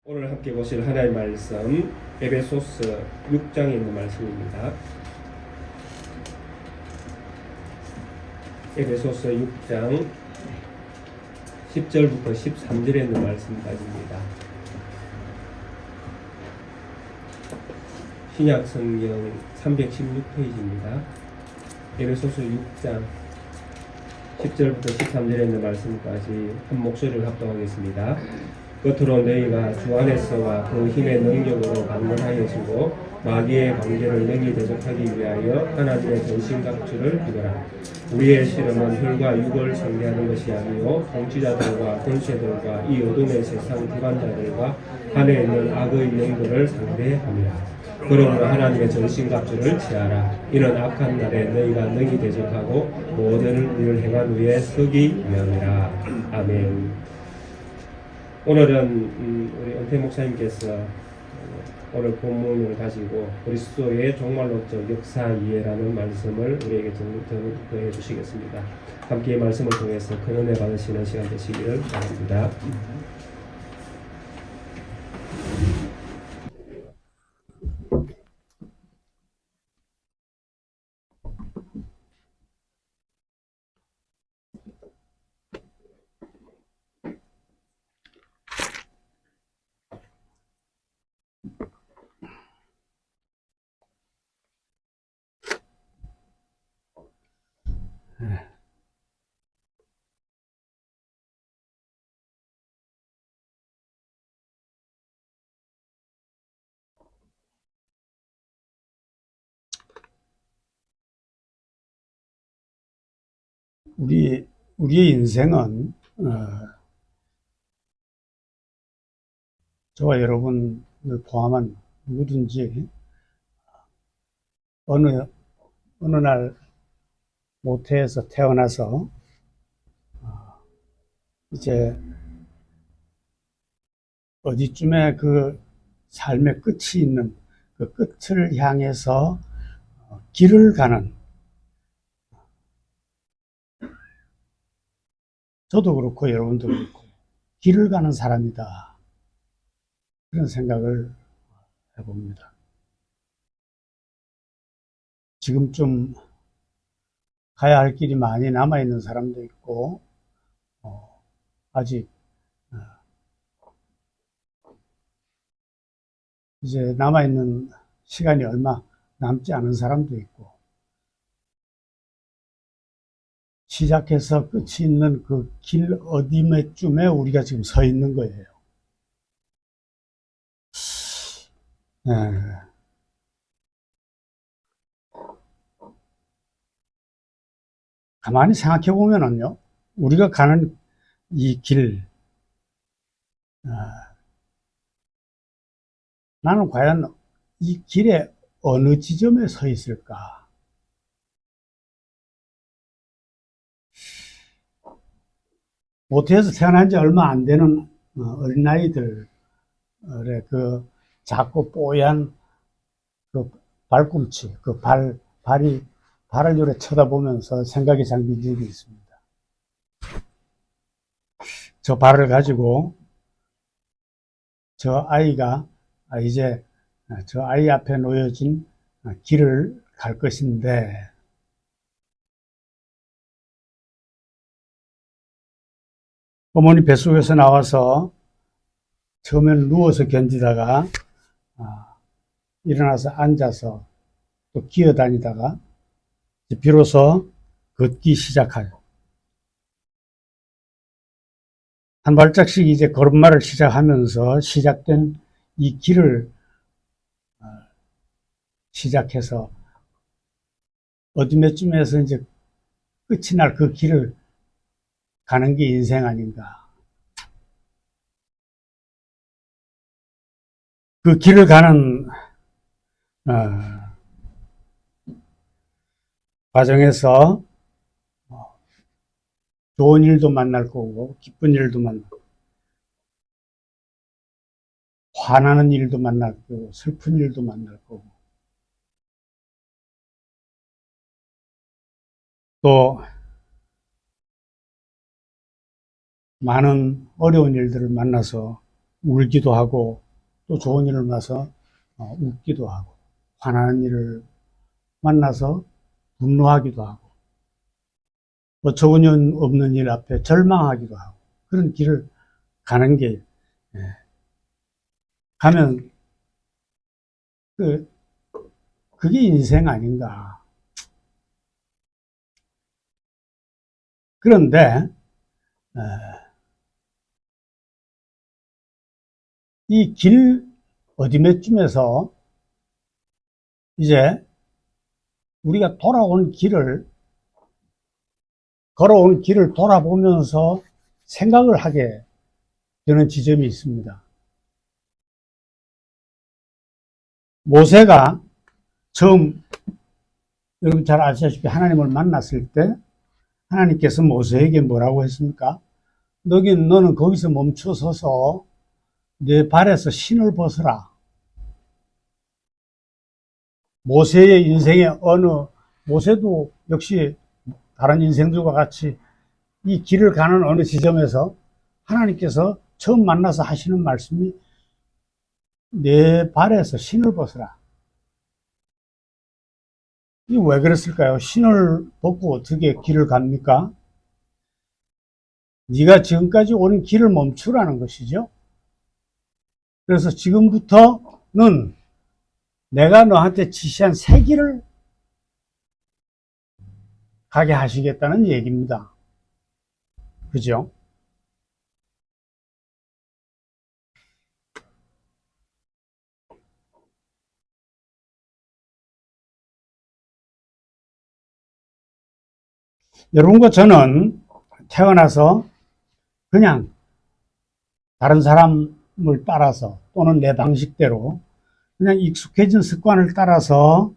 오늘 함께 보실 하나님의 말씀 에베소서 6장에 있는 말씀입니다. 에베소서 6장 10절부터 13절에 있는 말씀까지입니다. 신약 성경 316페이지입니다. 에베소서 6장 10절부터 13절에 있는 말씀까지 한 목소리를 합독하겠습니다. 겉으로 너희가 주 안에서와 그 힘의 능력으로 강건하여지고 마귀의 관계를 능히 대적하기 위하여 하나님의 전신갑주를 입어라. 우리의 씨름은 혈과 육을 상대하는 것이 아니요 통치자들과 권세들과 이 어둠의 세상 주관자들과 하늘에 있는 악의 영들을 상대함이라. 그러므로 하나님의 전신갑주를 취하라. 이는 악한 날에 너희가 능히 대적하고 모든 일을 행한 후에 서기 위함이라. 아멘. 오늘은 우리 은퇴 목사님께서 오늘 본문을 가지고 그리스도의 종말론적 역사 이해라는 말씀을 우리에게 전해 주시겠습니다. 함께 이 말씀을 통해서 큰 은혜 받으시는 시간 되시기를 바랍니다. 우리의 인생은, 저와 여러분을 포함한 누구든지, 어느 날 모태에서 태어나서, 이제, 어디쯤에 그 삶의 끝이 있는 그 끝을 향해서 길을 가는, 저도 그렇고 여러분도 그렇고, 길을 가는 사람이다. 그런 생각을 해봅니다. 지금쯤 가야 할 길이 많이 남아있는 사람도 있고, 아직, 이제 남아있는 시간이 얼마 남지 않은 사람도 있고, 시작해서 끝이 있는 그 길 어디쯤에 우리가 지금 서 있는 거예요. 네. 가만히 생각해 보면은요, 우리가 가는 이 길, 나는 과연 이 길의 어느 지점에 서 있을까? 모태에서 태어난 지 얼마 안 되는 어린아이들의 그 작고 뽀얀 그 발꿈치, 그 발을 요래 쳐다보면서 생각이 잠긴 적이 있습니다. 저 발을 가지고 저 아이가 이제 저 아이 앞에 놓여진 길을 갈 것인데, 어머니 뱃속에서 나와서 처음에는 누워서 견디다가 일어나서 앉아서 또 기어다니다가 비로소 걷기 시작하죠. 한 발짝씩 이제 걸음마를 시작하면서 시작된 이 길을 시작해서 어디쯤에서 이제 끝이 날 그 길을 가는 게 인생 아닌가. 그 길을 가는 과정에서 좋은 일도 만날 거고 기쁜 일도 만나고 화나는 일도 만날 거고 슬픈 일도 만날 거고 또 많은 어려운 일들을 만나서 울기도 하고 또 좋은 일을 만나서 웃기도 하고 화나는 일을 만나서 분노하기도 하고 어처구니 없는 일 앞에 절망하기도 하고 그런 길을 가는 게 가면 그게 인생 아닌가. 그런데 이 길 어디쯤에서 이제 우리가 걸어온 길을 돌아보면서 생각을 하게 되는 지점이 있습니다. 모세가 처음 여러분 잘 아시다시피 하나님을 만났을 때 하나님께서 모세에게 뭐라고 했습니까? 너는 거기서 멈춰서서 내 발에서 신을 벗어라. 모세의 인생의 모세도 역시 다른 인생들과 같이 이 길을 가는 어느 지점에서 하나님께서 처음 만나서 하시는 말씀이 내 발에서 신을 벗어라. 이게 왜 그랬을까요? 신을 벗고 어떻게 길을 갑니까? 네가 지금까지 온 길을 멈추라는 것이죠. 그래서 지금부터는 내가 너한테 지시한 새 길을 가게 하시겠다는 얘기입니다. 그죠? 여러분과 저는 태어나서 그냥 다른 사람을 따라서 또는 내 방식대로 그냥 익숙해진 습관을 따라서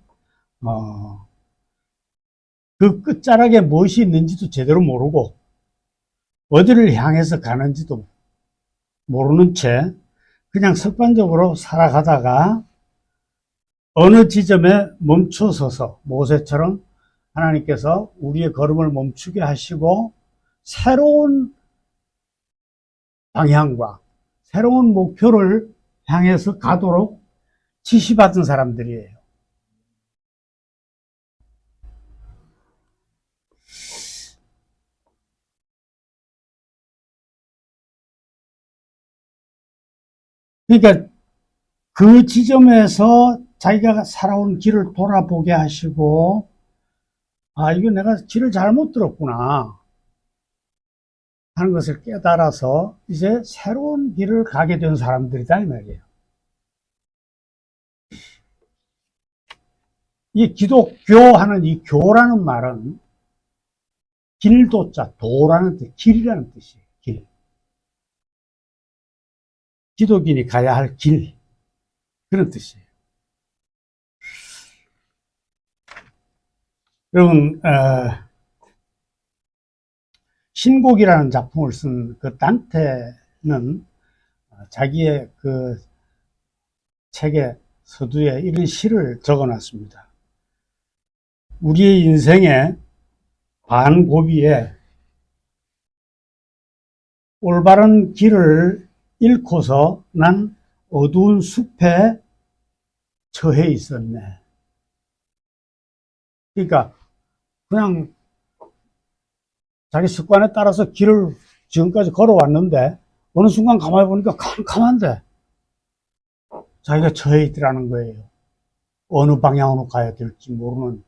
그 끝자락에 무엇이 있는지도 제대로 모르고 어디를 향해서 가는지도 모르는 채 그냥 습관적으로 살아가다가 어느 지점에 멈춰서서 모세처럼 하나님께서 우리의 걸음을 멈추게 하시고 새로운 방향과 새로운 목표를 향해서 가도록 지시받은 사람들이에요. 그러니까 그 지점에서 자기가 살아온 길을 돌아보게 하시고 이거 내가 길을 잘못 들었구나 하는 것을 깨달아서 이제 새로운 길을 가게 된 사람들이다 이 말이에요. 이 기독교 하는 이 교라는 말은 길도자 도라는 뜻, 길이라는 뜻이에요. 길. 기독인이 가야 할 길, 그런 뜻이에요. 여러분 신곡이라는 작품을 쓴 그 단테는 자기의 그 책의 서두에 이런 시를 적어놨습니다. 우리의 인생의 반고비에 올바른 길을 잃고서 난 어두운 숲에 처해 있었네. 그러니까 그냥 자기 습관에 따라서 길을 지금까지 걸어왔는데 어느 순간 가만히 보니까 캄캄한데 자기가 처해 있더라는 거예요. 어느 방향으로 가야 될지 모르는.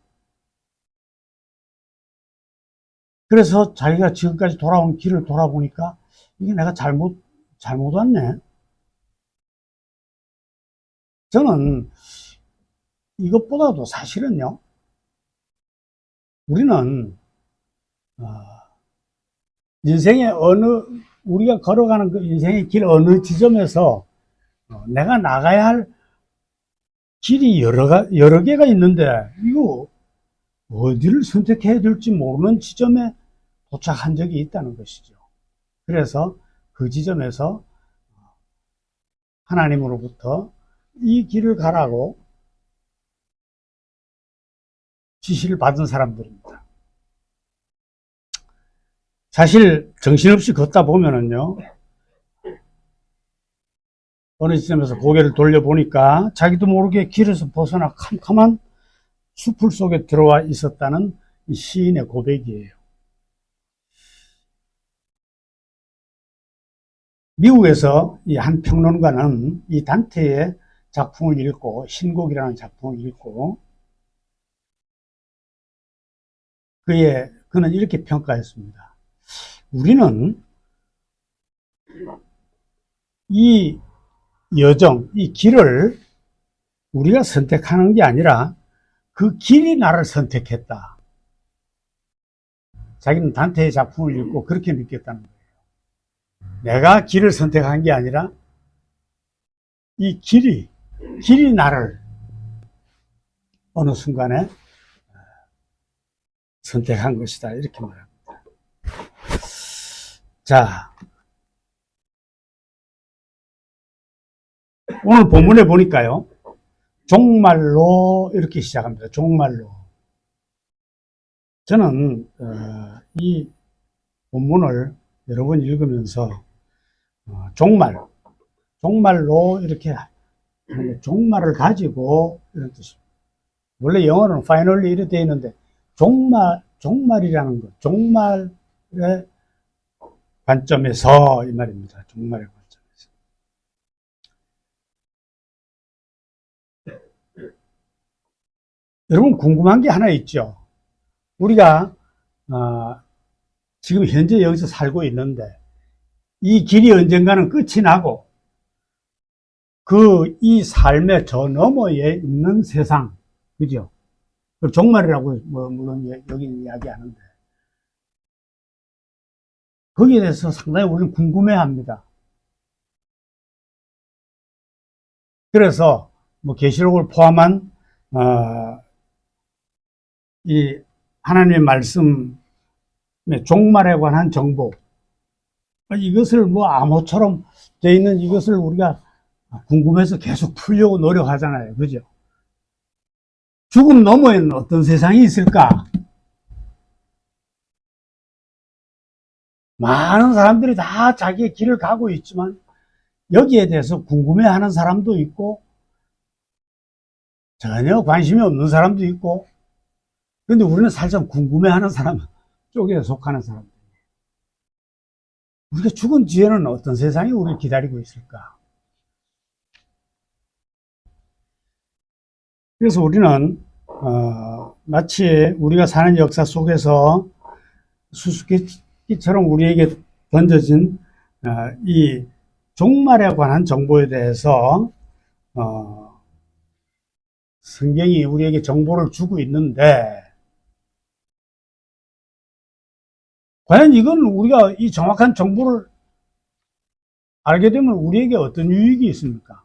그래서 자기가 지금까지 돌아온 길을 돌아보니까 이게 내가 잘못 왔네. 저는 이것보다도 사실은요, 우리는 인생의 우리가 걸어가는 그 인생의 길 어느 지점에서 내가 나가야 할 길이 여러 개가 있는데 이거 어디를 선택해야 될지 모르는 지점에 도착한 적이 있다는 것이죠. 그래서 그 지점에서 하나님으로부터 이 길을 가라고 지시를 받은 사람들입니다. 사실 정신없이 걷다 보면은요, 어느 지점에서 고개를 돌려보니까 자기도 모르게 길에서 벗어나 캄캄한 숲을 속에 들어와 있었다는 이 시인의 고백이에요. 미국에서 이 한 평론가는 이 단테의 작품을 읽고, 신곡이라는 작품을 읽고, 그는 이렇게 평가했습니다. 우리는 이 여정, 이 길을 우리가 선택하는 게 아니라 그 길이 나를 선택했다. 자기는 단테의 작품을 읽고 그렇게 느꼈다는 거예요. 내가 길을 선택한 게 아니라 이 길이 나를 어느 순간에 선택한 것이다. 이렇게 말합니다. 자, 오늘 본문에 보니까요, 종말로 이렇게 시작합니다. 종말로. 저는 이 본문을 여러 번 읽으면서 종말로 이렇게 종말을 가지고 이런 뜻입니다. 원래 영어는 finally 이렇게 되어 있는데 종말이라는 것, 종말의 관점에서 이 말입니다. 종말의 관점에서. 여러분 궁금한 게 하나 있죠. 우리가 지금 현재 여기서 살고 있는데 이 길이 언젠가는 끝이 나고 이 삶의 저 너머에 있는 세상, 그죠? 종말이라고 물론 여기 이야기하는데 거기에 대해서 상당히 우리는 궁금해합니다. 그래서 계시록을 포함한 이 하나님의 말씀의 종말에 관한 정보, 이것을 암호처럼 되어 있는 이것을 우리가 궁금해서 계속 풀려고 노력하잖아요. 그죠? 죽음 너머에는 어떤 세상이 있을까? 많은 사람들이 다 자기의 길을 가고 있지만 여기에 대해서 궁금해하는 사람도 있고 전혀 관심이 없는 사람도 있고, 그런데 우리는 살짝 궁금해하는 사람 쪽에 속하는 사람들. 우리가 죽은 뒤에는 어떤 세상이 우리를 기다리고 있을까? 그래서 우리는 마치 우리가 사는 역사 속에서 수수께끼처럼 우리에게 던져진 이 종말에 관한 정보에 대해서 성경이 우리에게 정보를 주고 있는데, 과연 이건 우리가 이 정확한 정보를 알게 되면 우리에게 어떤 유익이 있습니까?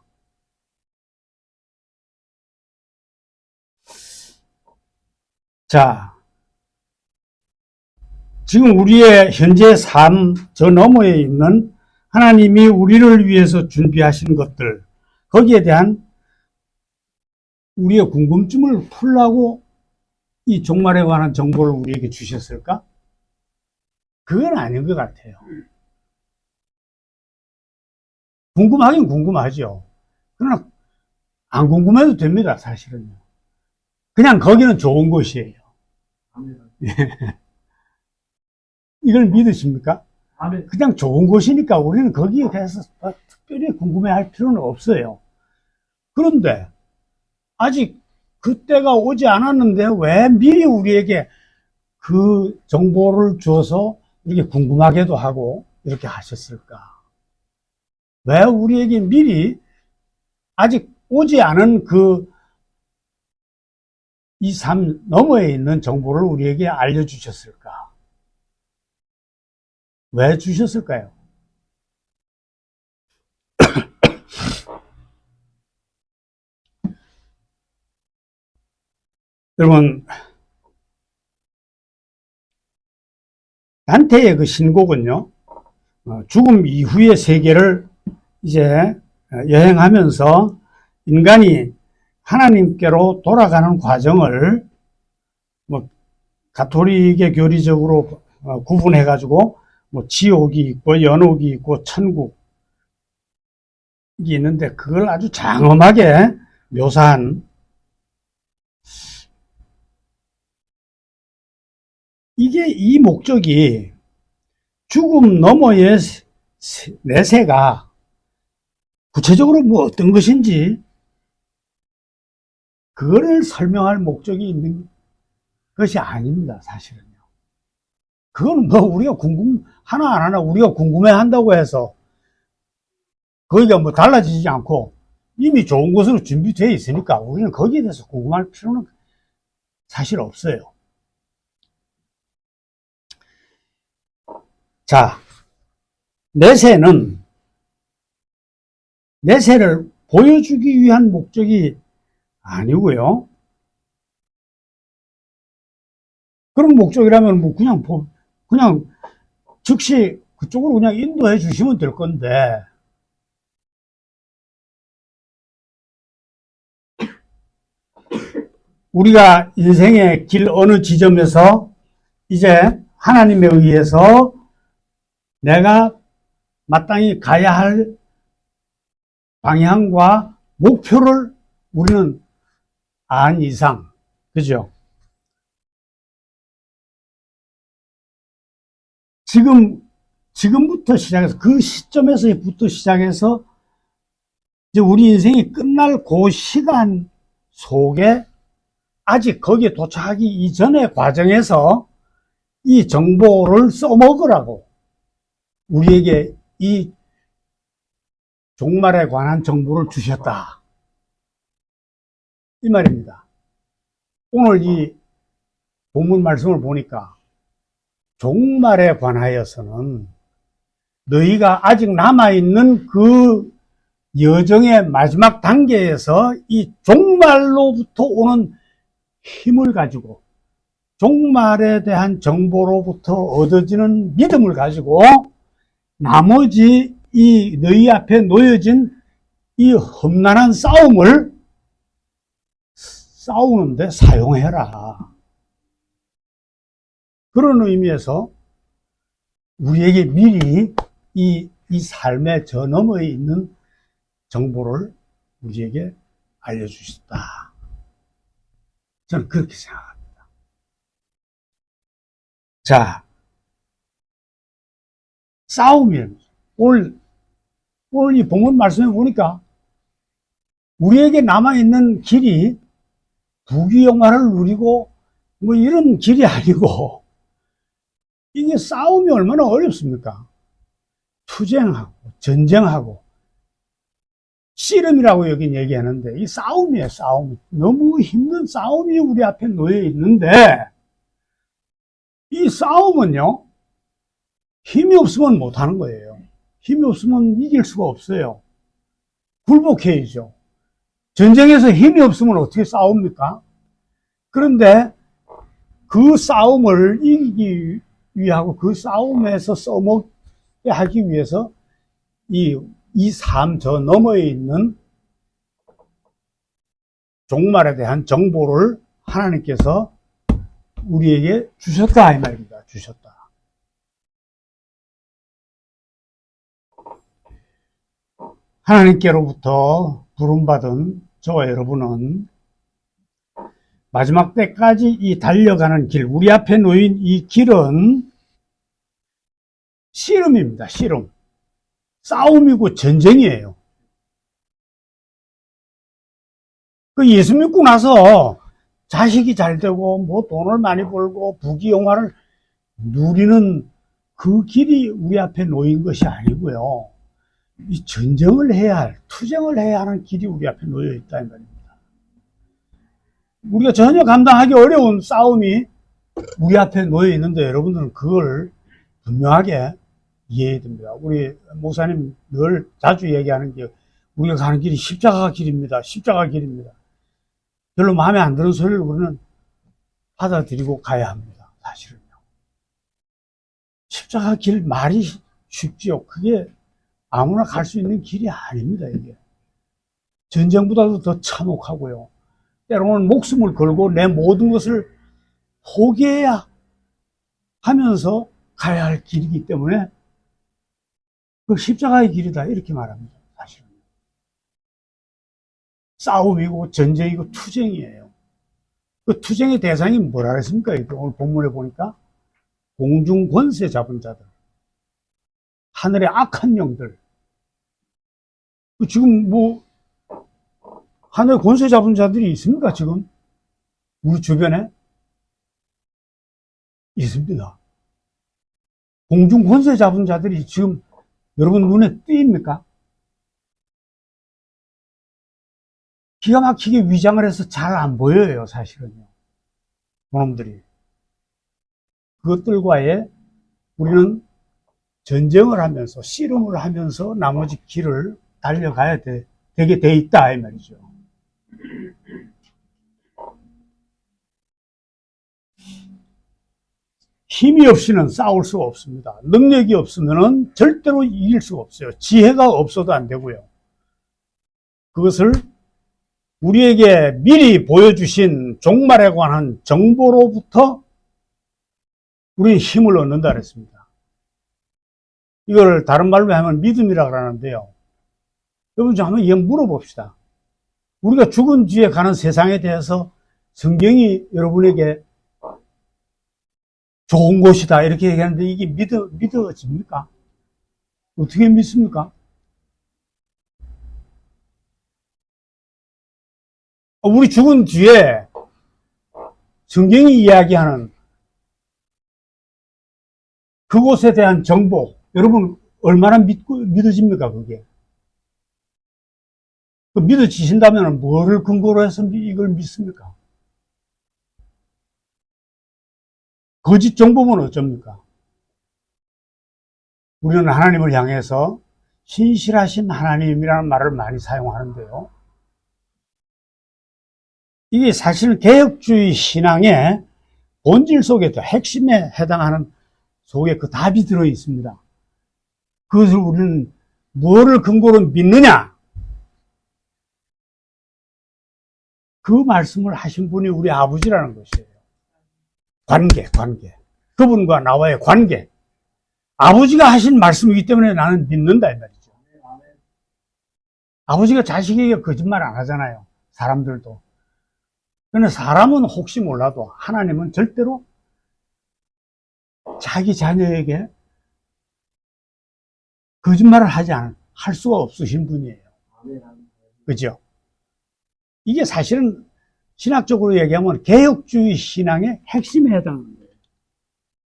자, 지금 우리의 현재 삶 저 너머에 있는 하나님이 우리를 위해서 준비하신 것들, 거기에 대한 우리의 궁금증을 풀라고 이 종말에 관한 정보를 우리에게 주셨을까? 그건 아닌 것 같아요. 궁금하긴 궁금하죠. 그러나 안 궁금해도 됩니다, 사실은요. 그냥 거기는 좋은 곳이에요. 이걸 믿으십니까? 그냥 좋은 곳이니까 우리는 거기에 대해서 특별히 궁금해할 필요는 없어요. 그런데 아직 그때가 오지 않았는데 왜 미리 우리에게 그 정보를 줘서 이렇게 궁금하게도 하고 이렇게 하셨을까? 왜 우리에게 미리 아직 오지 않은 이 삶 너머에 있는 정보를 우리에게 알려주셨을까? 왜 주셨을까요? 여러분, 단테의 그 신곡은요, 죽음 이후의 세계를 이제 여행하면서 인간이 하나님께로 돌아가는 과정을 가톨릭의 교리적으로 구분해가지고 지옥이 있고 연옥이 있고 천국, 게 있는데 그걸 아주 장엄하게 묘사한 이게 이 목적이 죽음 너머의 내세가 구체적으로 뭐 어떤 것인지 그거를 설명할 목적이 있는 것이 아닙니다, 사실은요. 그거는 뭐 우리가 하나 안 하나 우리가 궁금해 한다고 해서 거기가 뭐 달라지지 않고 이미 좋은 것으로 준비되어 있으니까 우리는 거기에 대해서 궁금할 필요는 사실 없어요. 자, 내세를 보여주기 위한 목적이 아니고요. 그런 목적이라면 뭐 그냥 즉시 그쪽으로 그냥 인도해 주시면 될 건데 우리가 인생의 길 어느 지점에서 이제 하나님에 의해서 내가 마땅히 가야 할 방향과 목표를 우리는 안 이상, 그죠? 지금부터 시작해서 그 시점에서부터 시작해서 이제 우리 인생이 끝날 그 시간 속에 아직 거기에 도착하기 이전의 과정에서 이 정보를 써먹으라고 우리에게 이 종말에 관한 정보를 주셨다. 이 말입니다. 오늘 이 본문 말씀을 보니까 종말에 관하여서는 너희가 아직 남아있는 그 여정의 마지막 단계에서 이 종말로부터 오는 힘을 가지고 종말에 대한 정보로부터 얻어지는 믿음을 가지고 나머지 이 너희 앞에 놓여진 이 험난한 싸움을 싸우는데 사용해라. 그런 의미에서 우리에게 미리 이 삶의 저 너머에 있는 정보를 우리에게 알려주셨다. 저는 그렇게 생각합니다. 자, 싸움이에요. 오늘 이 본문 말씀해 보니까 우리에게 남아있는 길이 부귀영화를 누리고 뭐 이런 길이 아니고 이게 싸움이 얼마나 어렵습니까? 투쟁하고 전쟁하고 씨름이라고 여긴 얘기하는데 이 싸움이에요, 싸움. 너무 힘든 싸움이 우리 앞에 놓여 있는데 이 싸움은요, 힘이 없으면 못하는 거예요. 힘이 없으면 이길 수가 없어요. 굴복해야죠. 전쟁에서 힘이 없으면 어떻게 싸웁니까? 그런데 그 싸움을 이기기 위하고 그 싸움에서 써먹게 하기 위해서 이 삶 저 너머에 있는 종말에 대한 정보를 하나님께서 우리에게 주셨다 이 말입니다. 주셨다. 하나님께로부터 부름받은 저와 여러분은 마지막 때까지 이 달려가는 길, 우리 앞에 놓인 이 길은 씨름입니다. 씨름. 싸움이고 전쟁이에요. 그 예수 믿고 나서 자식이 잘 되고 뭐 돈을 많이 벌고 부귀영화를 누리는 그 길이 우리 앞에 놓인 것이 아니고요. 이 전쟁을 해야 할, 투쟁을 해야 하는 길이 우리 앞에 놓여 있다 이 말입니다. 우리가 전혀 감당하기 어려운 싸움이 우리 앞에 놓여 있는데 여러분들은 그걸 분명하게 이해해야 됩니다. 우리 목사님 늘 자주 얘기하는 게 우리가 가는 길이 십자가 길입니다. 십자가 길입니다. 별로 마음에 안 드는 소리를 우리는 받아들이고 가야 합니다. 사실은요. 십자가 길 말이 쉽지요. 그게 아무나 갈 수 있는 길이 아닙니다. 이게 전쟁보다도 더 참혹하고요. 때로는 목숨을 걸고 내 모든 것을 포기해야 하면서 가야 할 길이기 때문에 그 십자가의 길이다 이렇게 말합니다. 사실은 싸움이고 전쟁이고 투쟁이에요. 그 투쟁의 대상이 뭐라 그랬습니까? 오늘 본문에 보니까 공중 권세 잡은 자들, 하늘의 악한 영들. 지금 뭐 하늘 권세 잡은 자들이 있습니까? 지금 우리 주변에 있습니다. 공중 권세 잡은 자들이 지금 여러분 눈에 띄입니까? 기가 막히게 위장을 해서 잘 안 보여요, 사실은요. 그놈들이. 그것들과의 우리는 전쟁을 하면서, 씨름을 하면서 나머지 길을 달려가야 되게 돼 있다, 이 말이죠. 힘이 없이는 싸울 수가 없습니다. 능력이 없으면 절대로 이길 수가 없어요. 지혜가 없어도 안 되고요. 그것을 우리에게 미리 보여주신 종말에 관한 정보로부터 우리는 힘을 얻는다 그랬습니다. 이걸 다른 말로 하면 믿음이라고 하는데요. 여러분 좀 한번 이거 물어봅시다. 우리가 죽은 뒤에 가는 세상에 대해서 성경이 여러분에게 좋은 곳이다 이렇게 얘기하는데 이게 믿어집니까? 어떻게 믿습니까? 우리 죽은 뒤에 성경이 이야기하는 그곳에 대한 정보, 여러분 얼마나 믿어집니까 그게? 믿어지신다면 뭐를 근거로 해서 이걸 믿습니까? 거짓 정보면 어쩝니까? 우리는 하나님을 향해서 신실하신 하나님이라는 말을 많이 사용하는데요. 이게 사실은 개혁주의 신앙의 본질 속에도 핵심에 해당하는 속에 그 답이 들어 있습니다. 그것을 우리는 무엇을 근거로 믿느냐? 그 말씀을 하신 분이 우리 아버지라는 것이에요. 관계. 그분과 나와의 관계. 아버지가 하신 말씀이기 때문에 나는 믿는다 이 말이죠. 아버지가 자식에게 거짓말 안 하잖아요. 사람들도. 그런데 사람은 혹시 몰라도 하나님은 절대로 자기 자녀에게 거짓말을 할 수가 없으신 분이에요. 그죠? 이게 사실은 신학적으로 얘기하면 개혁주의 신앙의 핵심에 해당하는 거예요.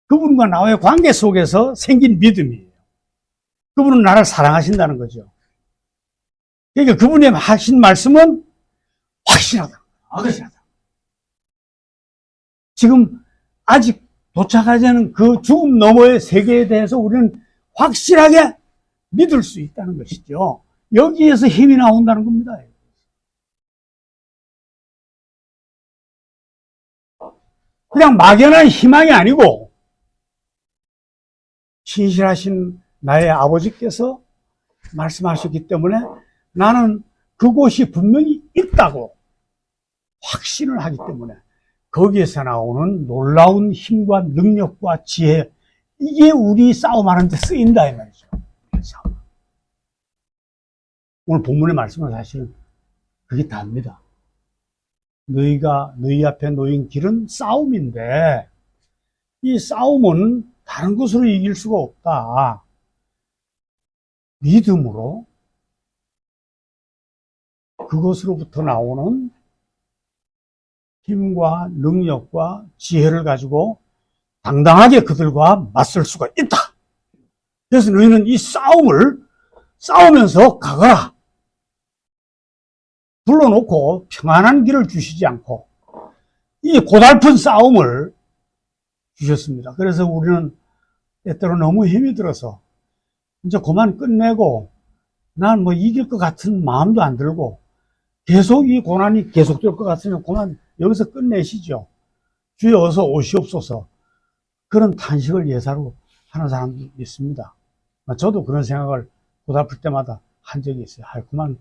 그분과 나와의 관계 속에서 생긴 믿음이에요. 그분은 나를 사랑하신다는 거죠. 그러니까 그분이 하신 말씀은 확실하다. 지금 아직 도착하지 않은 그 죽음 너머의 세계에 대해서 우리는 확실하게 믿을 수 있다는 것이죠. 여기에서 힘이 나온다는 겁니다. 그냥 막연한 희망이 아니고 신실하신 나의 아버지께서 말씀하셨기 때문에 나는 그곳이 분명히 있다고 확신을 하기 때문에 거기에서 나오는 놀라운 힘과 능력과 지혜, 이게 우리 싸움하는 데 쓰인다 이 말이죠. 오늘 본문의 말씀은 사실은 그게 답니다. 너희 앞에 놓인 길은 싸움인데 이 싸움은 다른 것으로 이길 수가 없다. 믿음으로 그것으로부터 나오는 힘과 능력과 지혜를 가지고 당당하게 그들과 맞설 수가 있다. 그래서 너희는 이 싸움을 싸우면서 가거라. 불러놓고 평안한 길을 주시지 않고 이 고달픈 싸움을 주셨습니다. 그래서 우리는 때때로 너무 힘이 들어서 이제 그만 끝내고 난 뭐 이길 것 같은 마음도 안 들고 계속 이 고난이 계속될 것 같으면 그만 여기서 끝내시죠. 주여 어서 오시옵소서. 그런 탄식을 예사로 하는 사람도 있습니다. 저도 그런 생각을 고달플 때마다 한 적이 있어요. 그만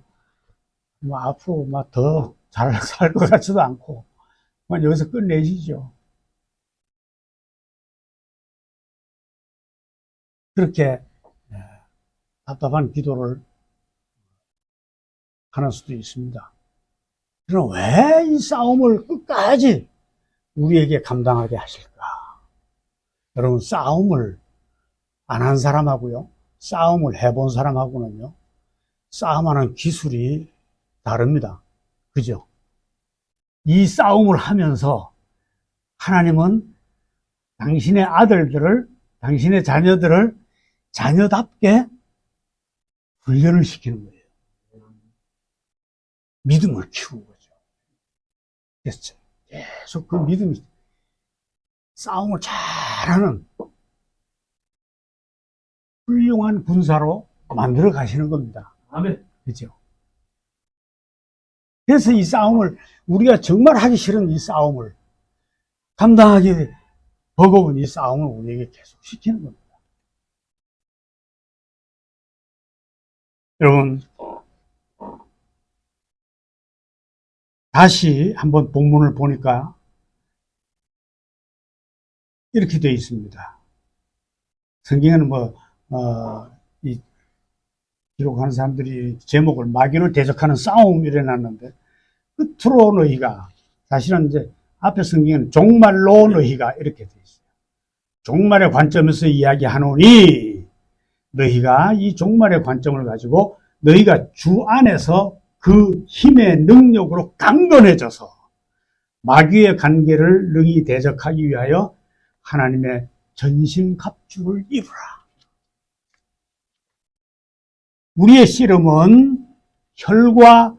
뭐 앞으로 막 더 잘 살 것 같지도 않고 그만 여기서 끝내시죠. 그렇게 답답한 기도를 하는 수도 있습니다. 그럼 왜 이 싸움을 끝까지 우리에게 감당하게 하실까? 여러분, 싸움을 안 한 사람하고요, 싸움을 해본 사람하고는요, 싸움하는 기술이 다릅니다. 그죠? 이 싸움을 하면서 하나님은 당신의 아들들을, 당신의 자녀들을 자녀답게 훈련을 시키는 거예요. 믿음을 키우는 거죠. 그래서 계속 그 믿음이 싸움을 잘하는 훌륭한 군사로 만들어 가시는 겁니다. 아멘. 그죠? 그래서 이 싸움을, 우리가 정말 하기 싫은 이 싸움을, 감당하기 버거운 이 싸움을 우리에게 계속 시키는 겁니다. 여러분, 다시 한번 본문을 보니까 이렇게 되어 있습니다. 성경에는 이 기록하는 사람들이 제목을 마귀를 대적하는 싸움 이래 놨는데, 끝으로 너희가, 사실은 이제 앞에 성경에는 종말로 너희가 이렇게 되어 있어요. 종말의 관점에서 이야기하노니, 너희가 이 종말의 관점을 가지고 너희가 주 안에서 그 힘의 능력으로 강건해져서 마귀의 관계를 능히 대적하기 위하여 하나님의 전신갑주를 입으라. 우리의 씨름은 혈과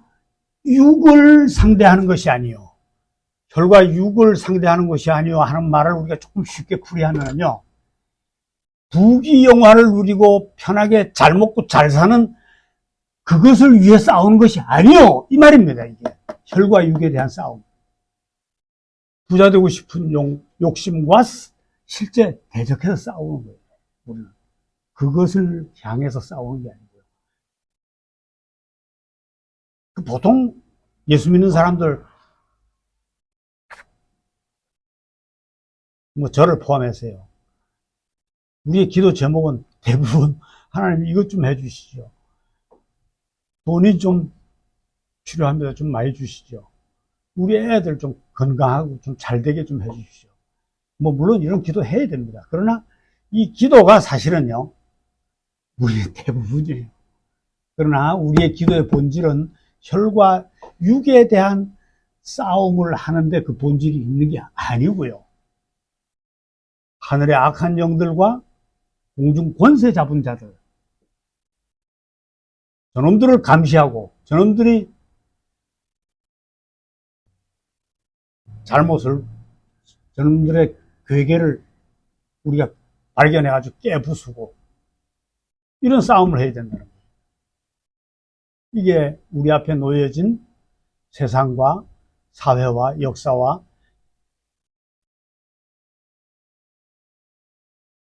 육을 상대하는 것이 아니요, 혈과 육을 상대하는 것이 아니요 하는 말을 우리가 조금 쉽게 풀이하면요, 부귀영화를 누리고 편하게 잘 먹고 잘 사는 그것을 위해 싸우는 것이 아니요, 이 말입니다. 이게 혈과 육에 대한 싸움. 부자 되고 싶은 욕심과 실제 대적해서 싸우는 거예요. 우리는 그것을 향해서 싸우는 게 아니고요. 보통 예수 믿는 사람들, 저를 포함해서요, 우리의 기도 제목은 대부분 하나님 이것 좀 해주시죠. 돈이 좀 필요합니다. 좀 많이 주시죠. 우리 애들 좀 건강하고 좀 잘되게 좀 해주시죠. 물론 이런 기도 해야 됩니다. 그러나 이 기도가 사실은요, 우리의 대부분이에요. 그러나 우리의 기도의 본질은 혈과 육에 대한 싸움을 하는데 그 본질이 있는 게 아니고요, 하늘의 악한 영들과 공중 권세 잡은 자들, 저놈들을 감시하고 저놈들이 잘못을, 저놈들의 괴계를 우리가 발견해가지고 깨부수고 이런 싸움을 해야 된다는 거예요. 이게 우리 앞에 놓여진 세상과 사회와 역사와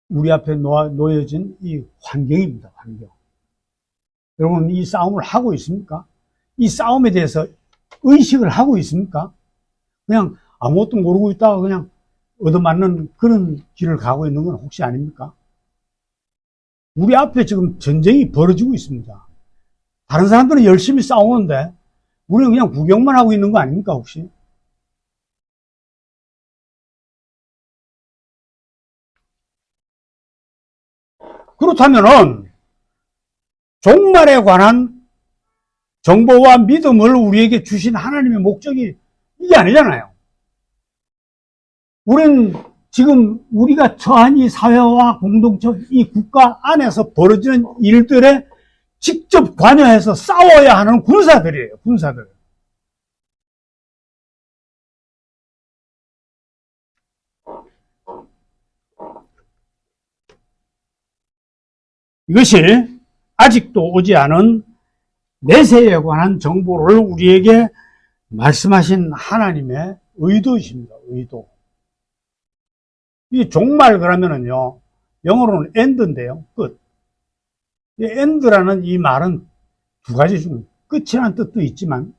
우리 앞에 놓여진 이 환경입니다. 환경. 여러분, 이 싸움을 하고 있습니까? 이 싸움에 대해서 의식을 하고 있습니까? 그냥 아무것도 모르고 있다가 그냥 얻어맞는 그런 길을 가고 있는 건 혹시 아닙니까? 우리 앞에 지금 전쟁이 벌어지고 있습니다. 다른 사람들은 열심히 싸우는데 우리는 그냥 구경만 하고 있는 거 아닙니까, 혹시? 그렇다면은 종말에 관한 정보와 믿음을 우리에게 주신 하나님의 목적이 이게 아니잖아요. 우리는 지금 우리가 처한 이 사회와 공동체, 이 국가 안에서 벌어지는 일들에 직접 관여해서 싸워야 하는 군사들이에요. 군사들. 이것이 아직도 오지 않은 내세에 관한 정보를 우리에게 말씀하신 하나님의 의도이십니다. 의도. 이 종말 그러면은요, 영어로는 end인데요, 끝. 이 end라는 이 말은 두 가지 중 끝이라는 뜻도 있지만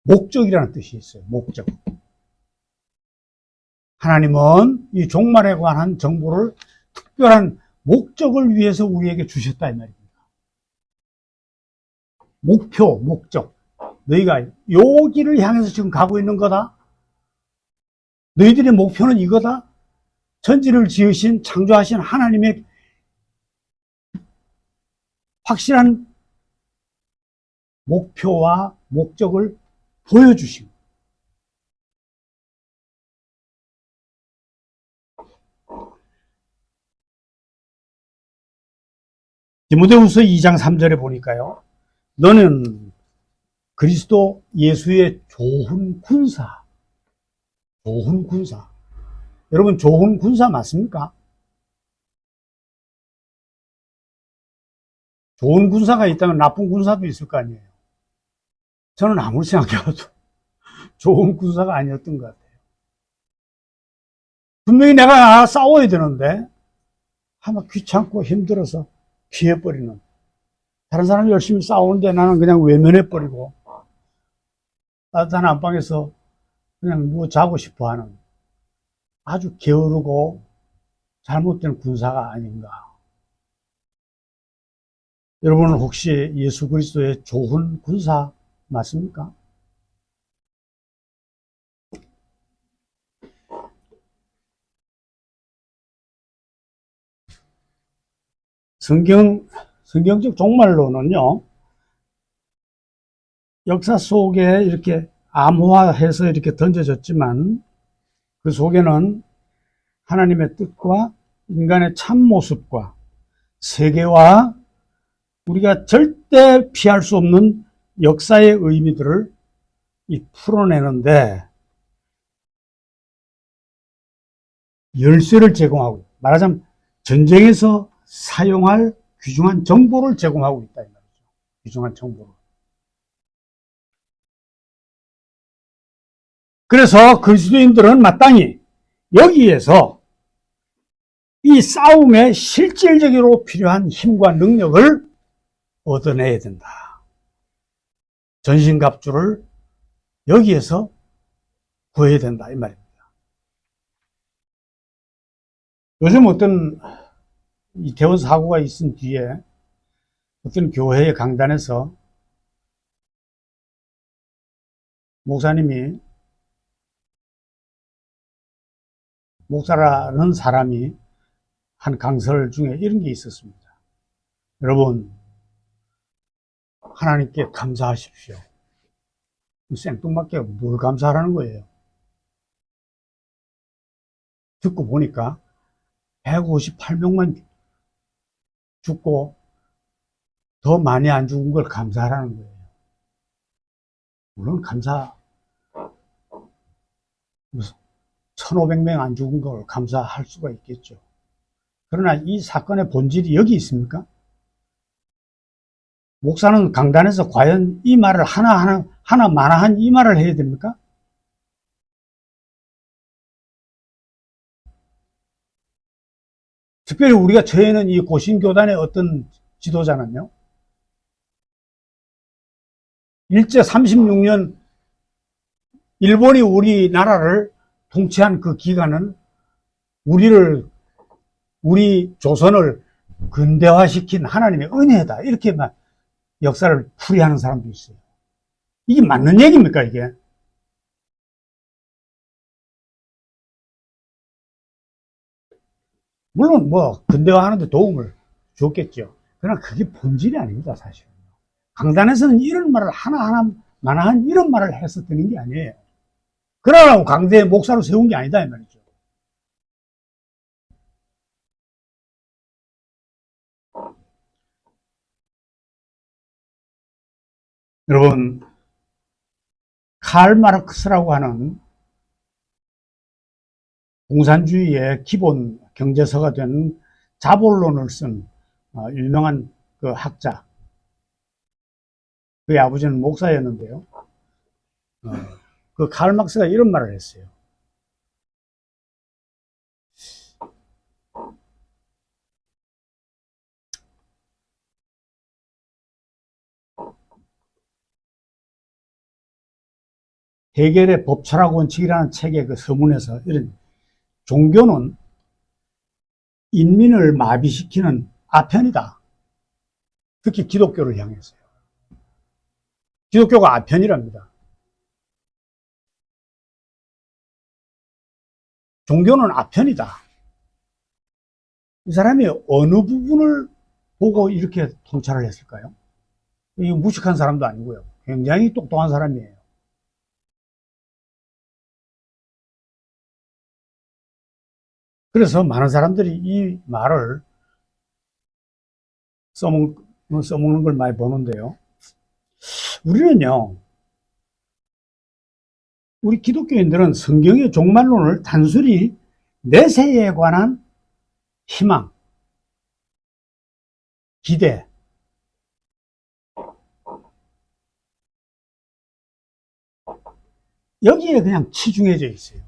목적이라는 뜻이 있어요. 목적. 하나님은 이 종말에 관한 정보를 특별한 목적을 위해서 우리에게 주셨다 이 말입니다. 목표, 목적. 너희가 요 길을 향해서 지금 가고 있는 거다. 너희들의 목표는 이거다. 천지를 지으신 창조하신 하나님의 확실한 목표와 목적을 보여주신 디모데후서 2장 3절에 보니까요. 너는 그리스도 예수의 좋은 군사. 좋은 군사. 여러분, 좋은 군사 맞습니까? 좋은 군사가 있다면 나쁜 군사도 있을 거 아니에요. 저는 아무리 생각해도 좋은 군사가 아니었던 것 같아요. 분명히 내가 싸워야 되는데 아마 귀찮고 힘들어서 피해버리는, 다른 사람이 열심히 싸우는데 나는 그냥 외면해버리고 따뜻한 안방에서 그냥 누워 자고 싶어 하는 아주 게으르고 잘못된 군사가 아닌가. 여러분은 혹시 예수 그리스도의 좋은 군사 맞습니까? 성경적 종말론은요, 역사 속에 이렇게 암호화해서 이렇게 던져졌지만 그 속에는 하나님의 뜻과 인간의 참모습과 세계와 우리가 절대 피할 수 없는 역사의 의미들을 풀어내는데 열쇠를 제공하고, 말하자면 전쟁에서 사용할 귀중한 정보를 제공하고 있다 이 말이죠. 귀중한 정보를. 그래서 그리스도인들은 마땅히 여기에서 이 싸움에 실질적으로 필요한 힘과 능력을 얻어내야 된다. 전신갑주를 여기에서 구해야 된다 이 말입니다. 요즘 어떤 이태원 사고가 있은 뒤에 어떤 교회의 강단에서 목사라는 사람이 한 강설 중에 이런 게 있었습니다. 여러분, 하나님께 감사하십시오. 생뚱맞게 뭘 감사하라는 거예요? 듣고 보니까 158명만 죽고 더 많이 안 죽은 걸 감사하라는 거예요. 물론 1500명 안 죽은 걸 감사할 수가 있겠죠. 그러나 이 사건의 본질이 여기 있습니까? 목사는 강단에서 과연 이 말을 하나마나한 이 말을 해야 됩니까? 특별히 우리가 처해 있는 이 고신교단의 어떤 지도자는요, 일제 36년 일본이 우리나라를 통치한 그 기간은 우리 조선을 근대화시킨 하나님의 은혜다. 이렇게만 역사를 풀이하는 사람도 있어요. 이게 맞는 얘기입니까, 이게? 물론 근대화하는데 도움을 줬겠죠. 그러나 그게 본질이 아닙니다, 사실은. 강단에서는 이런 말을 하나하나만한 이런 말을 했었던 게 아니에요. 그러라고 강대의 목사로 세운 게 아니다 이 말이죠. 여러분, 칼 마르크스라고 하는 공산주의의 기본 경제서가 된 자본론을 쓴 유명한 그 학자, 그의 아버지는 목사였는데요. 그 칼 마르크스가 이런 말을 했어요. 헤겔의 법철학 원칙이라는 책의 그 서문에서 이런, 종교는 인민을 마비시키는 아편이다. 특히 기독교를 향해서요. 기독교가 아편이랍니다. 종교는 아편이다. 이 사람이 어느 부분을 보고 이렇게 통찰을 했을까요? 이 무식한 사람도 아니고요. 굉장히 똑똑한 사람이에요. 그래서 많은 사람들이 이 말을 써먹는 걸 많이 보는데요. 우리는요, 우리 기독교인들은 성경의 종말론을 단순히 내세에 관한 희망, 기대, 여기에 그냥 치중해져 있어요.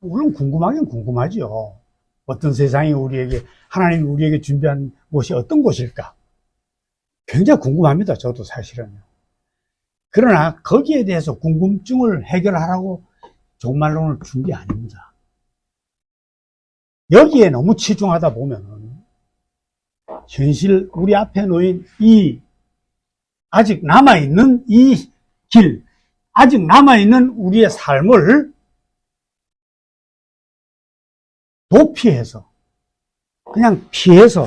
물론 궁금하긴 궁금하죠. 어떤 세상이 하나님이 우리에게 준비한 곳이 어떤 곳일까? 굉장히 궁금합니다. 저도 사실은요. 그러나 거기에 대해서 궁금증을 해결하라고 종말론을 준 게 아닙니다. 여기에 너무 치중하다 보면은 현실 우리 앞에 놓인 아직 남아있는 이 길, 아직 남아있는 우리의 삶을 도피해서 그냥 피해서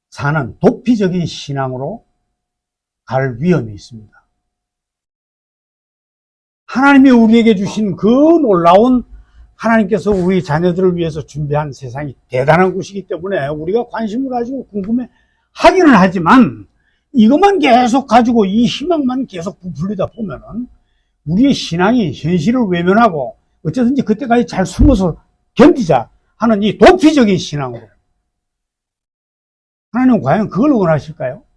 사는 도피적인 신앙으로 갈 위험이 있습니다. 하나님이 우리에게 주신 그 놀라운 하나님께서 우리 자녀들을 위해서 준비한 세상이 대단한 곳이기 때문에 우리가 관심을 가지고 궁금해 하기는 하지만 이것만 계속 가지고 이 희망만 계속 부풀리다 보면은 우리의 신앙이 현실을 외면하고 어쨌든지 그때까지 잘 숨어서 견디자 하는 이 도피적인 신앙으로 하나님은 과연 그걸 원하실까요?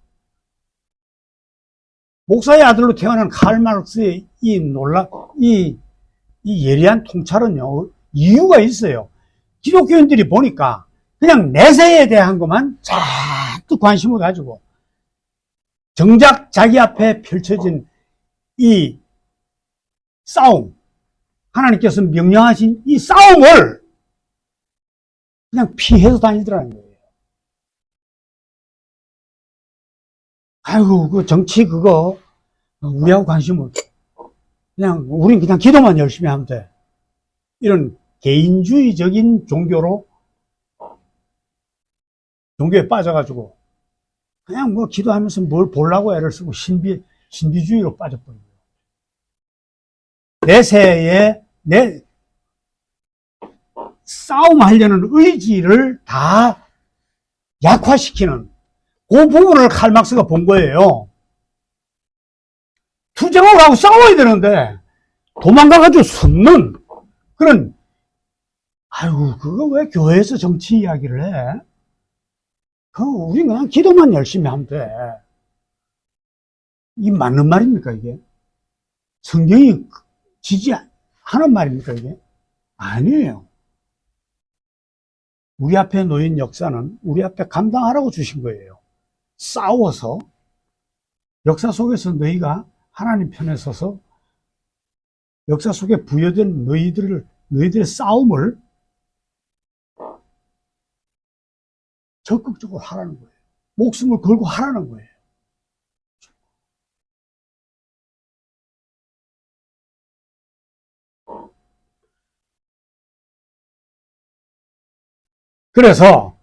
목사의 아들로 태어난 칼 마르크스의 이 예리한 통찰은요, 이유가 있어요. 기독교인들이 보니까 그냥 내세에 대한 것만 잔뜩 관심을 가지고 정작 자기 앞에 펼쳐진 이 싸움, 하나님께서 명령하신 이 싸움을 그냥 피해서 다니더라는 거예요. 아이고, 그 정치 그거, 우리하고 관심을, 우린 그냥 기도만 열심히 하면 돼. 이런 개인주의적인 종교에 빠져가지고, 그냥 뭐 기도하면서 뭘 보려고 애를 쓰고 신비주의로 빠져버린 거예요. 내 싸움하려는 의지를 다 약화시키는 그 부분을 칼 막스가 본 거예요. 투쟁을 하고 싸워야 되는데 도망가가지고 숨는 그런, 아이고 그거 왜 교회에서 정치 이야기를 해? 우리 그냥 기도만 열심히 하면 돼. 이게 맞는 말입니까 이게? 성경이 지지하는 말입니까 이게? 아니에요. 우리 앞에 놓인 역사는 우리 앞에 감당하라고 주신 거예요. 싸워서 역사 속에서 너희가 하나님 편에 서서 역사 속에 부여된 너희들의 싸움을 적극적으로 하라는 거예요. 목숨을 걸고 하라는 거예요. 그래서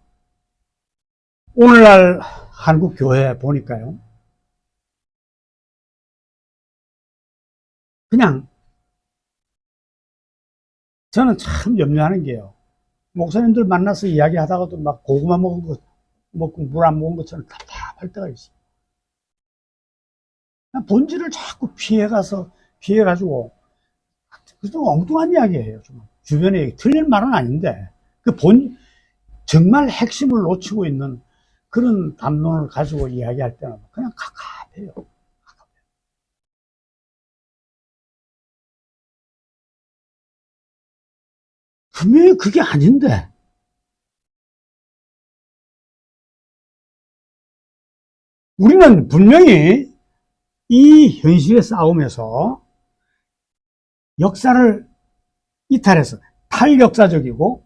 오늘날 한국 교회 보니까요, 그냥 저는 참 염려하는 게요, 목사님들 만나서 이야기하다가도 막 고구마 먹은 거 먹고 물 안 먹은 것처럼 답답할 때가 있어요. 본질을 자꾸 피해가지고 좀 엉뚱한 이야기예요. 좀 주변에 틀린 말은 아닌데 정말 핵심을 놓치고 있는 그런 담론을 가지고 이야기할 때는 그냥 갑갑해요. 분명히 그게 아닌데 우리는 분명히 이 현실의 싸움에서 역사를 이탈해서 탈역사적이고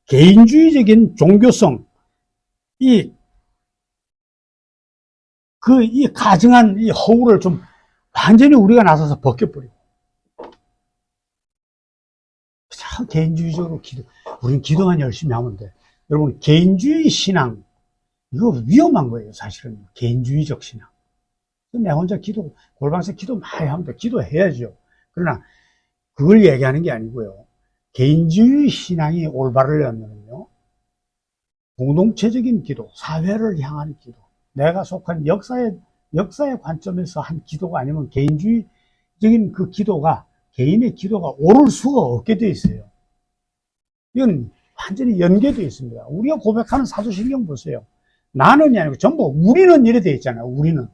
개인주의적인 종교성, 이 이 가증한 이 허울을 좀 완전히 우리가 나서서 벗겨버리고. 참 개인주의적으로 우리는 기도만 열심히 하면 돼. 여러분, 개인주의 신앙, 이거 위험한 거예요, 사실은. 개인주의적 신앙. 내 혼자 골방에서 기도 많이 하면 돼. 기도해야죠. 그러나, 그걸 얘기하는 게 아니고요. 개인주의 신앙이 올바르려면요, 공동체적인 기도, 사회를 향한 기도, 내가 속한 역사의 관점에서 한 기도가 아니면 개인주의적인 그 기도가, 개인의 기도가 오를 수가 없게 되어 있어요. 이건 완전히 연계되어 있습니다. 우리가 고백하는 사도신경 보세요. 나는이 아니고 전부 우리는 이래 되어 있잖아요. 우리는.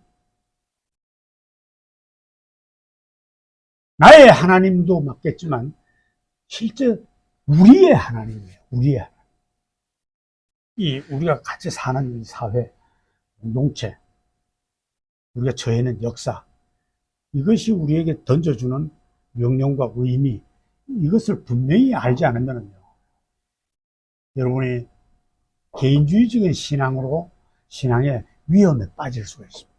나의 하나님도 맞겠지만 실제 우리의 하나님이에요. 우리의 하나님. 우리가 같이 사는 이 사회, 공동체, 우리가 처해 있는 역사, 이것이 우리에게 던져주는 명령과 의미, 이것을 분명히 알지 않으면요, 여러분이 개인주의적인 신앙의 위험에 빠질 수가 있습니다.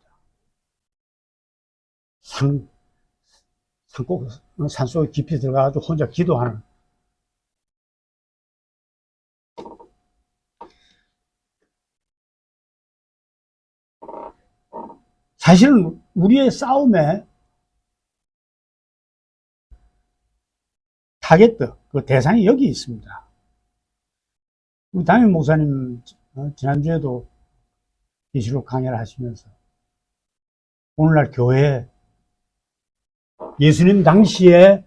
산속에 깊이 들어가가지고 혼자 기도하는. 사실은 우리의 싸움의 타겟, 그 대상이 여기 있습니다. 우리 담임 목사님 지난주에도 계시록 강의를 하시면서 오늘날 교회에 예수님 당시에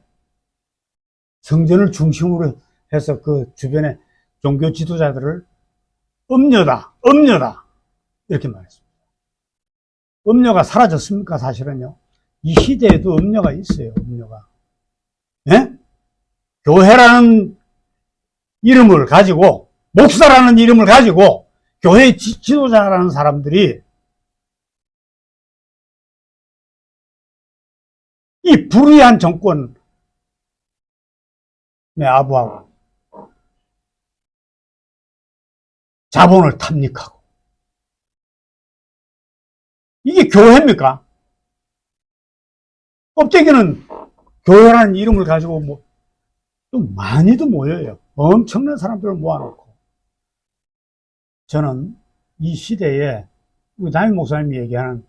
성전을 중심으로 해서 그 주변에 종교 지도자들을 음녀다 이렇게 말했습니다. 음녀가 사라졌습니까? 사실은요. 이 시대에도 음녀가 있어요. 음녀가. 예? 교회라는 이름을 가지고, 목사라는 이름을 가지고 교회 지도자라는 사람들이 이 불의한 정권에 아부하고 자본을 탐닉하고, 이게 교회입니까? 껍데기는 교회라는 이름을 가지고 좀 많이도 모여요. 엄청난 사람들을 모아놓고. 저는 이 시대에 우리 담임 목사님이 얘기하는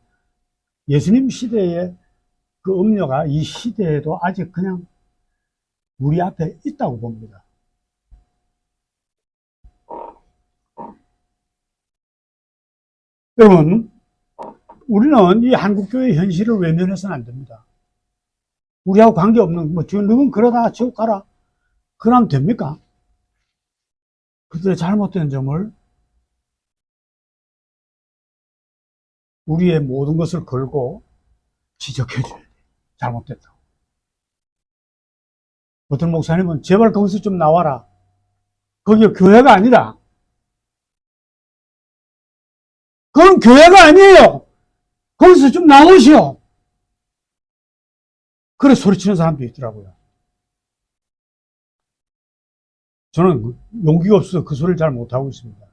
예수님 시대의 그 음료가 이 시대에도 아직 그냥 우리 앞에 있다고 봅니다. 여러분, 우리는 이 한국교회 현실을 외면해서는 안 됩니다. 우리하고 관계없는, 누군 그러다가 지옥 가라. 그러면 됩니까? 그들의 잘못된 점을 우리의 모든 것을 걸고 지적해줘야 돼. 잘못됐다고. 어떤 목사님은 제발 거기서 좀 나와라. 거기가 교회가 아니다. 그건 교회가 아니에요. 거기서 좀 나오시오. 그래 소리치는 사람도 있더라고요. 저는 용기가 없어서 그 소리를 잘 못하고 있습니다.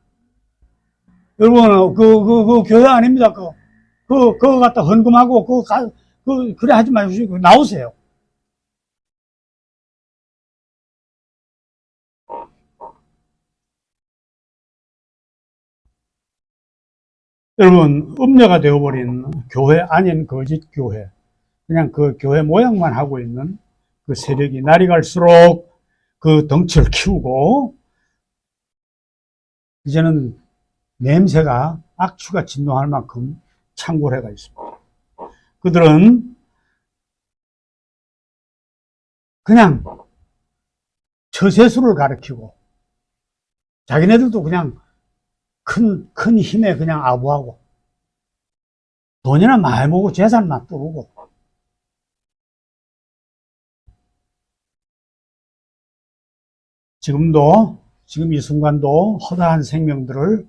여러분, 그 교회 아닙니다. 그거 갖다 헌금하고, 그래 하지 마시고, 나오세요. 여러분, 음녀가 되어버린 교회 아닌 거짓 교회, 그냥 그 교회 모양만 하고 있는 그 세력이 날이 갈수록 그 덩치를 키우고, 이제는 냄새가, 악취가 진동할 만큼 창궐해가 있습니다. 그들은 그냥 처세술을 가르치고, 자기네들도 그냥 큰 힘에 그냥 아부하고, 돈이나 많이 모으고 재산만 뿌르고, 지금 이 순간도 허다한 생명들을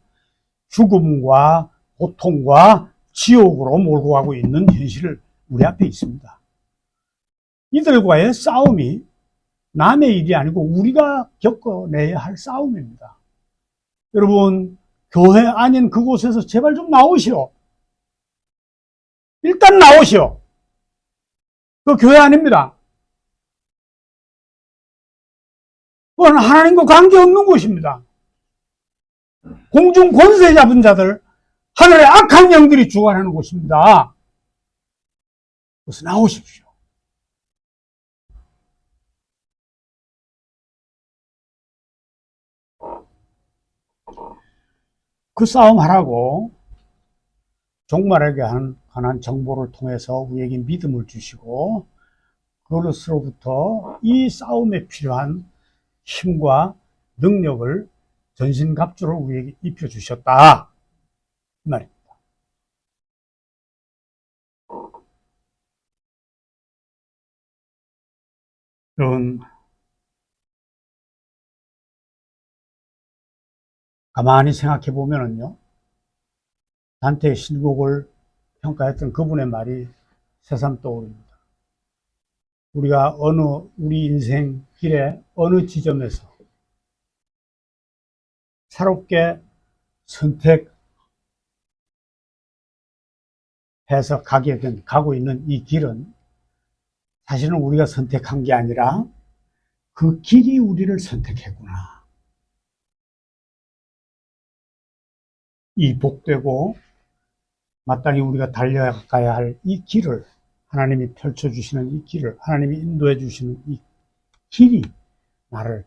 죽음과 고통과 지옥으로 몰고 가고 있는 현실을 우리 앞에 있습니다. 이들과의 싸움이 남의 일이 아니고 우리가 겪어내야 할 싸움입니다. 여러분, 교회 아닌 그곳에서 제발 좀 나오시오. 일단 나오시오. 그 교회 아닙니다. 그건 하나님과 관계없는 곳입니다. 공중 권세 잡은 자들, 하늘의 악한 영들이 주관하는 곳입니다. 그래서 나오십시오. 그 싸움 하라고 종말에게 관한 정보를 통해서 우리에게 믿음을 주시고 그것으로부터 이 싸움에 필요한 힘과 능력을 전신갑주를 우리에게 입혀주셨다. 이 말입니다. 여러분, 가만히 생각해 보면은요, 단테의 신곡을 평가했던 그분의 말이 새삼 떠오릅니다. 우리가 우리 인생 길의 어느 지점에서 새롭게 선택해서 가고 있는 이 길은 사실은 우리가 선택한 게 아니라 그 길이 우리를 선택했구나. 이 복되고 마땅히 우리가 달려가야 할 이 길을 하나님이 펼쳐주시는 이 길을 하나님이 인도해 주시는 이 길이 나를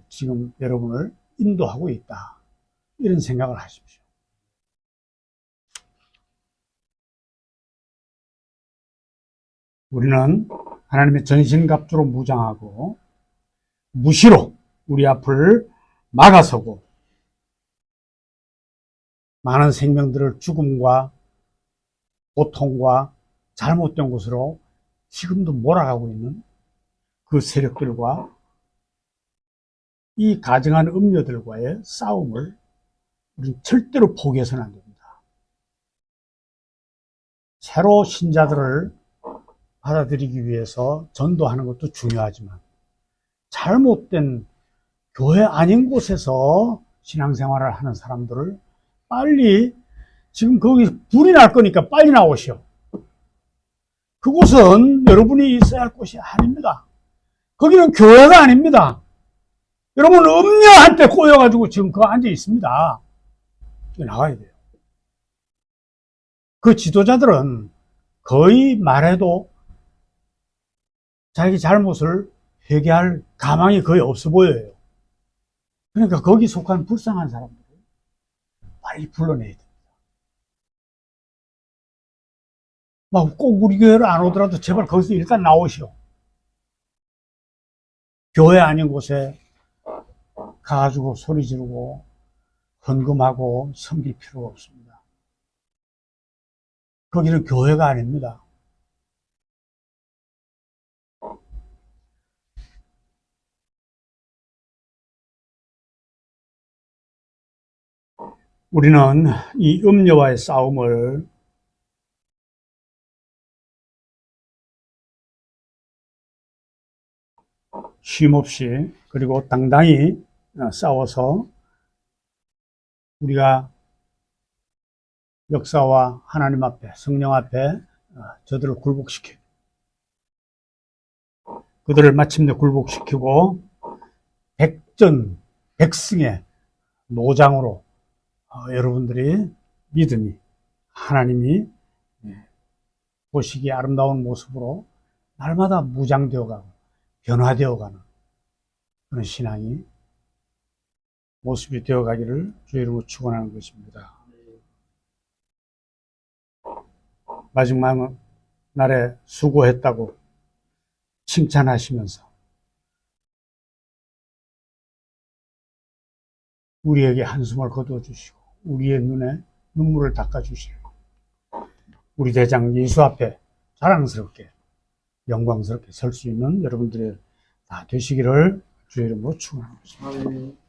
지금 여러분을 인도하고 있다. 이런 생각을 하십시오. 우리는 하나님의 전신갑주로 무장하고 무시로 우리 앞을 막아서고 많은 생명들을 죽음과 고통과 잘못된 곳으로 지금도 몰아가고 있는 그 세력들과 이 가증한 음료들과의 싸움을 우리는 절대로 포기해서는 안 됩니다. 새로 신자들을 받아들이기 위해서 전도하는 것도 중요하지만 잘못된 교회 아닌 곳에서 신앙생활을 하는 사람들을 빨리 지금 거기 불이 날 거니까 빨리 나오시오. 그곳은 여러분이 있어야 할 곳이 아닙니다. 거기는 교회가 아닙니다. 여러분 음녀한테 꼬여가지고 지금 그거 앉아 있습니다. 나가야 돼요. 그 지도자들은 거의 말해도 자기 잘못을 회개할 가망이 거의 없어 보여요. 그러니까 거기 속한 불쌍한 사람들을 빨리 불러내야 됩니다. 막 꼭 우리 교회를 안 오더라도 제발 거기서 일단 나오시오. 교회 아닌 곳에 가가지고 소리 지르고 헌금하고 섬길 필요가 없습니다. 거기는 교회가 아닙니다. 우리는 이 음녀와의 싸움을 쉼없이 그리고 당당히 싸워서 우리가 역사와 하나님 앞에 성령 앞에 저들을 굴복시켜요. 그들을 마침내 굴복시키고 백승의 노장으로 여러분들이 믿음이 하나님이 보시기에 아름다운 모습으로 날마다 무장되어가고 변화되어가는 그런 신앙이 모습이 되어가기를 주의 이름으로 축원하는 것입니다. 마지막 날에 수고했다고 칭찬하시면서 우리에게 한숨을 거두어주시고 우리의 눈에 눈물을 닦아주시고 우리 대장 예수 앞에 자랑스럽게 영광스럽게 설 수 있는 여러분들의 다 되시기를 주의 이름으로 축원합니다.